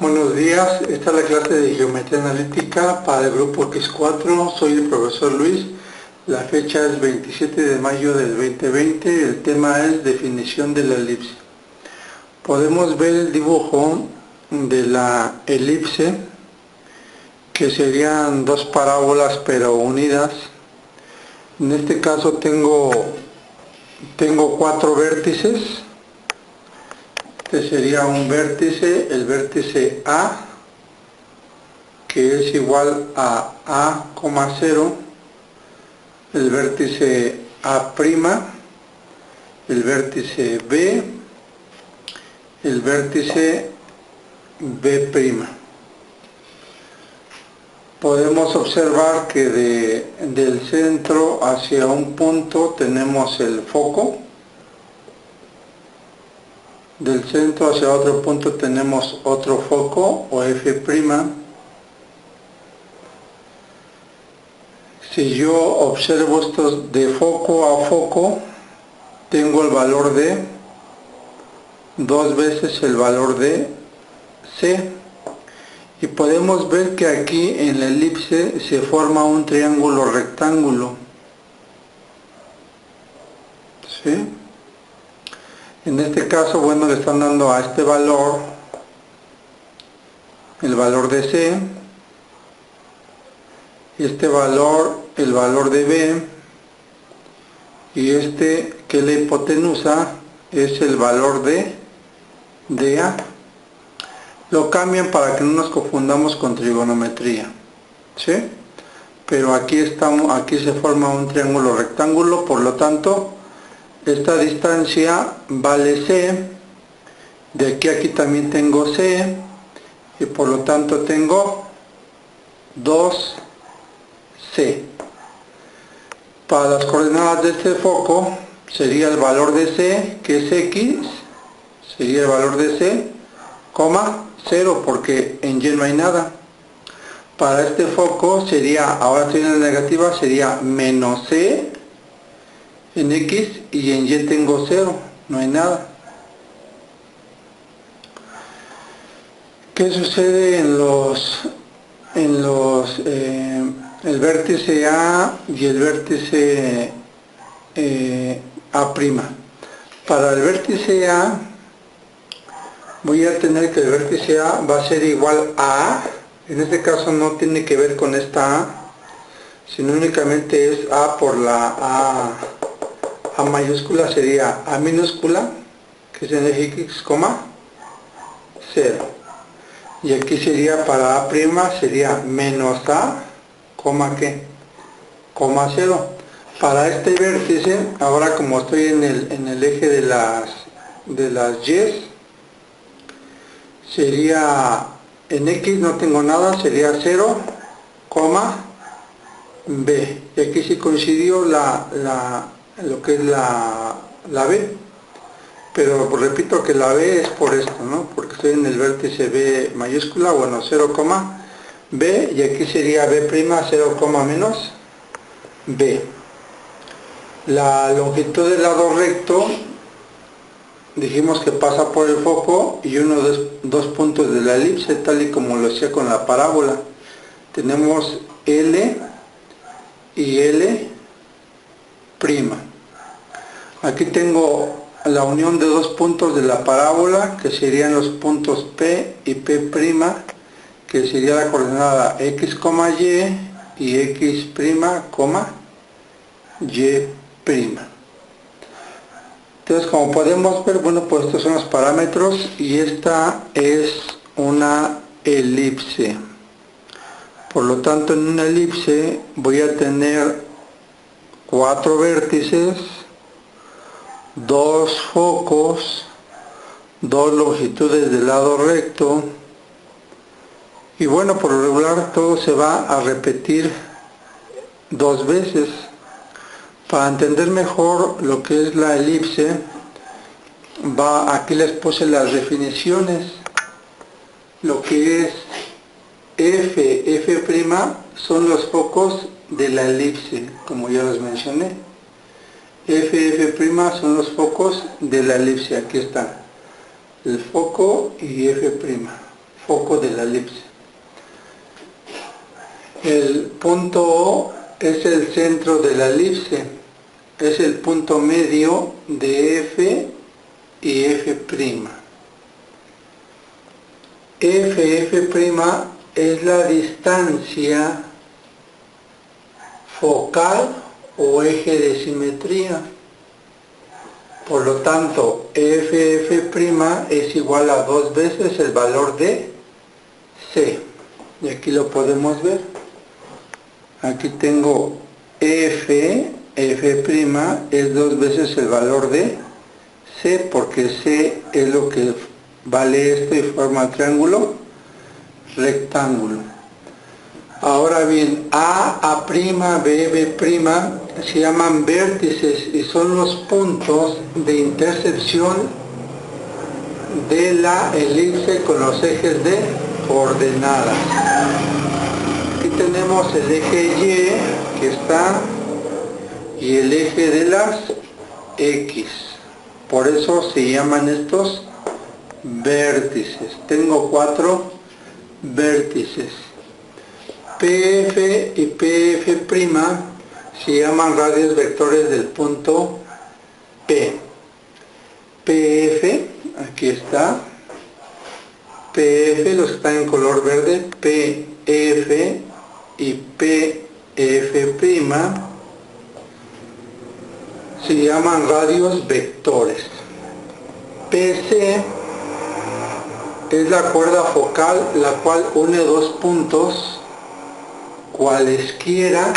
Buenos días, esta es la clase de Geometría Analítica para el grupo X4, soy el profesor Luis, la fecha es 27 de mayo del 2020, el tema es definición de la elipse. Podemos ver el dibujo de la elipse, que serían dos parábolas pero unidas. En este caso tengo cuatro vértices. Este sería un vértice, el vértice A, que es igual a A, 0, el vértice A', el vértice B, el vértice B'. Podemos observar que del centro hacia un punto tenemos el foco. Del centro hacia otro punto tenemos otro foco o F'. Si yo observo estos de foco a foco, tengo el valor de 2 veces el valor de C. Y podemos ver que aquí en la elipse se forma un triángulo rectángulo. ¿Sí? En este caso, bueno, le están dando a este valor el valor de C, este valor el valor de B, y este, que es la hipotenusa, es el valor de A. Lo cambian para que no nos confundamos con trigonometría, ¿sí? Pero aquí se forma un triángulo rectángulo, por lo tanto esta distancia vale C, de aquí a aquí también tengo C, y por lo tanto tengo 2C. Para las coordenadas de este foco sería el valor de C, que es X, sería el valor de C, 0, porque en Y no hay nada. Para este foco sería, ahora estoy en la negativa, sería menos C en X, y en Y tengo 0, no hay nada. ¿Qué sucede el vértice A y el vértice A'? Para el vértice A voy a tener que el vértice A va a ser igual a A. En este caso no tiene que ver con esta A, sino únicamente es A por la A mayúscula, sería A minúscula, que es en eje X, 0. Y aquí sería para A', sería menos A, ¿qué? 0. Para este vértice, ahora como estoy en el eje de las Y, sería, en X no tengo nada, sería 0, B. Y aquí sí coincidió lo que es la B. Pero repito que la B es por esto, ¿no? Porque estoy en el vértice B mayúscula, bueno, 0, B, y aquí sería B', 0, menos B. La longitud del lado recto, dijimos que pasa por el foco y uno de dos puntos de la elipse, tal y como lo hacía con la parábola. Tenemos L y L'. Aquí tengo la unión de dos puntos de la parábola, que serían los puntos P y P', que sería la coordenada X, Y X', Y'. Entonces, como podemos ver, bueno, pues estos son los parámetros y esta es una elipse. Por lo tanto, en una elipse voy a tener 4 vértices, 2 focos, 2 longitudes del lado recto, y bueno, por lo regular todo se va a repetir 2 veces. Para entender mejor lo que es la elipse, aquí les puse las definiciones. Lo que es F', son los focos de la elipse, como ya les mencioné. F' son los focos de la elipse, aquí están, el foco y F'. foco de la elipse. El punto O es el centro de la elipse, es el punto medio de F y F'. F' es la distancia focal o eje de simetría. Por lo tanto, F' es igual a 2 veces el valor de C. Y aquí lo podemos ver. Aquí tengo F' es 2 veces el valor de C, porque C es lo que vale esto y forma triángulo rectángulo. Ahora bien, A', B, B' se llaman vértices y son los puntos de intersección de la elipse con los ejes de coordenadas. Aquí tenemos el eje Y que está y el eje de las X. Por eso se llaman estos vértices. Tengo 4 vértices. PF y PF' se llaman radios vectores del punto P. PF, aquí está. PF, los que están en color verde, PF y PF' se llaman radios vectores. PC es la cuerda focal, la cual une dos puntos cualesquiera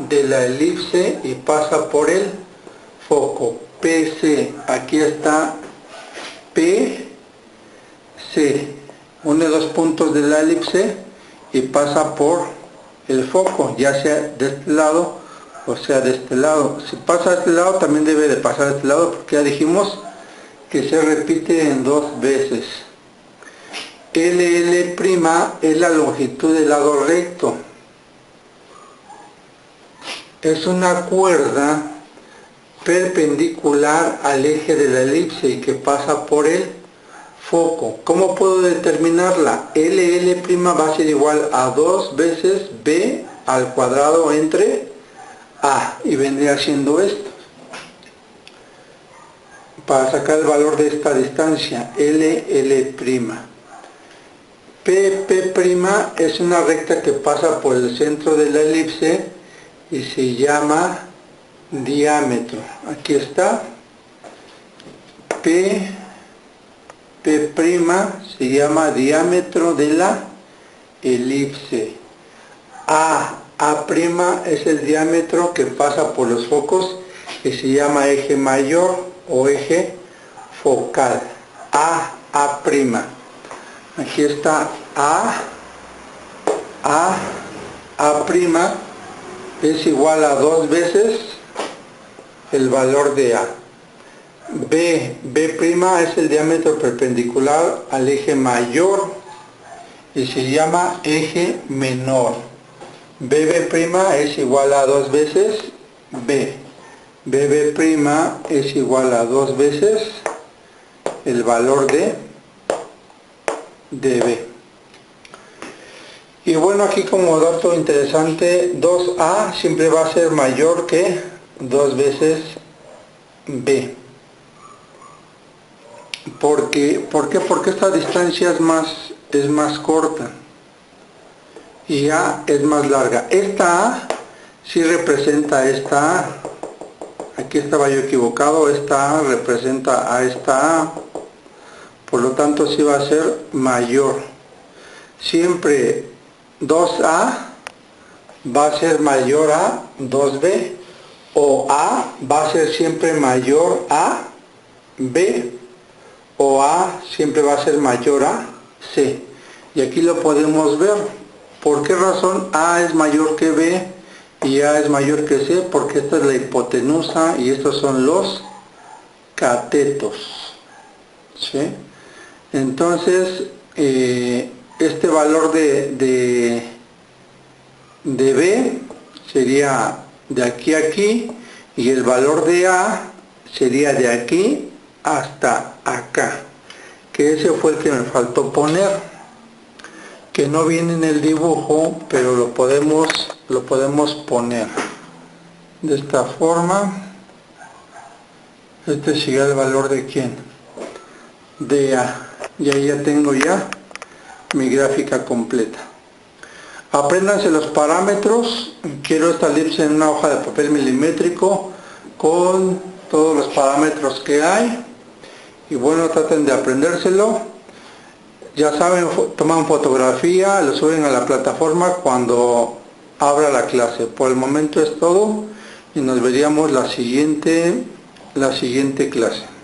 de la elipse y pasa por el foco. PC, aquí está PC, une dos puntos de la elipse y pasa por el foco, ya sea de este lado o sea de este lado. Si pasa de este lado también debe de pasar de este lado, porque ya dijimos que se repite en 2 veces. LL' es la longitud del lado recto. Es una cuerda perpendicular al eje de la elipse y que pasa por el foco. ¿Cómo puedo determinarla? LL' va a ser igual a 2 veces B al cuadrado entre A, y vendría siendo esto. Para sacar el valor de esta distancia, LL'. PP' es una recta que pasa por el centro de la elipse y se llama diámetro. Aquí está. P' se llama diámetro de la elipse. A' es el diámetro que pasa por los focos y se llama eje mayor o eje focal. A'. Aquí está A'. Es igual a 2 veces el valor de A. B' es el diámetro perpendicular al eje mayor y se llama eje menor. BB' es igual a 2 veces B. BB' es igual a 2 veces el valor de B. Y bueno, aquí como dato interesante, 2A siempre va a ser mayor que 2 veces B. ¿Por qué? Porque esta distancia es más corta y A es más larga. Esta A sí representa a esta A. Aquí estaba yo equivocado, esta A representa a esta A. Por lo tanto sí va a ser mayor. Siempre 2A va a ser mayor a 2B, o A va a ser siempre mayor a B, o A siempre va a ser mayor a C. Y aquí lo podemos ver. ¿Por qué razón A es mayor que B y A es mayor que C? Porque esta es la hipotenusa y estos son los catetos. ¿Sí? Entonces, este valor de B sería de aquí a aquí y el valor de A sería de aquí hasta acá. que ese fue el que me faltó poner, que no viene en el dibujo, pero lo podemos poner de esta forma. Este sería el valor de ¿quién? De A. Y ahí ya tengo ya mi gráfica completa. Apréndanse los parámetros. Quiero esta elipse en una hoja de papel milimétrico con todos los parámetros que hay. Y bueno, traten de aprendérselo. Ya saben, toman fotografía, lo suben a la plataforma cuando abra la clase. Por el momento es todo y nos veríamos la siguiente clase.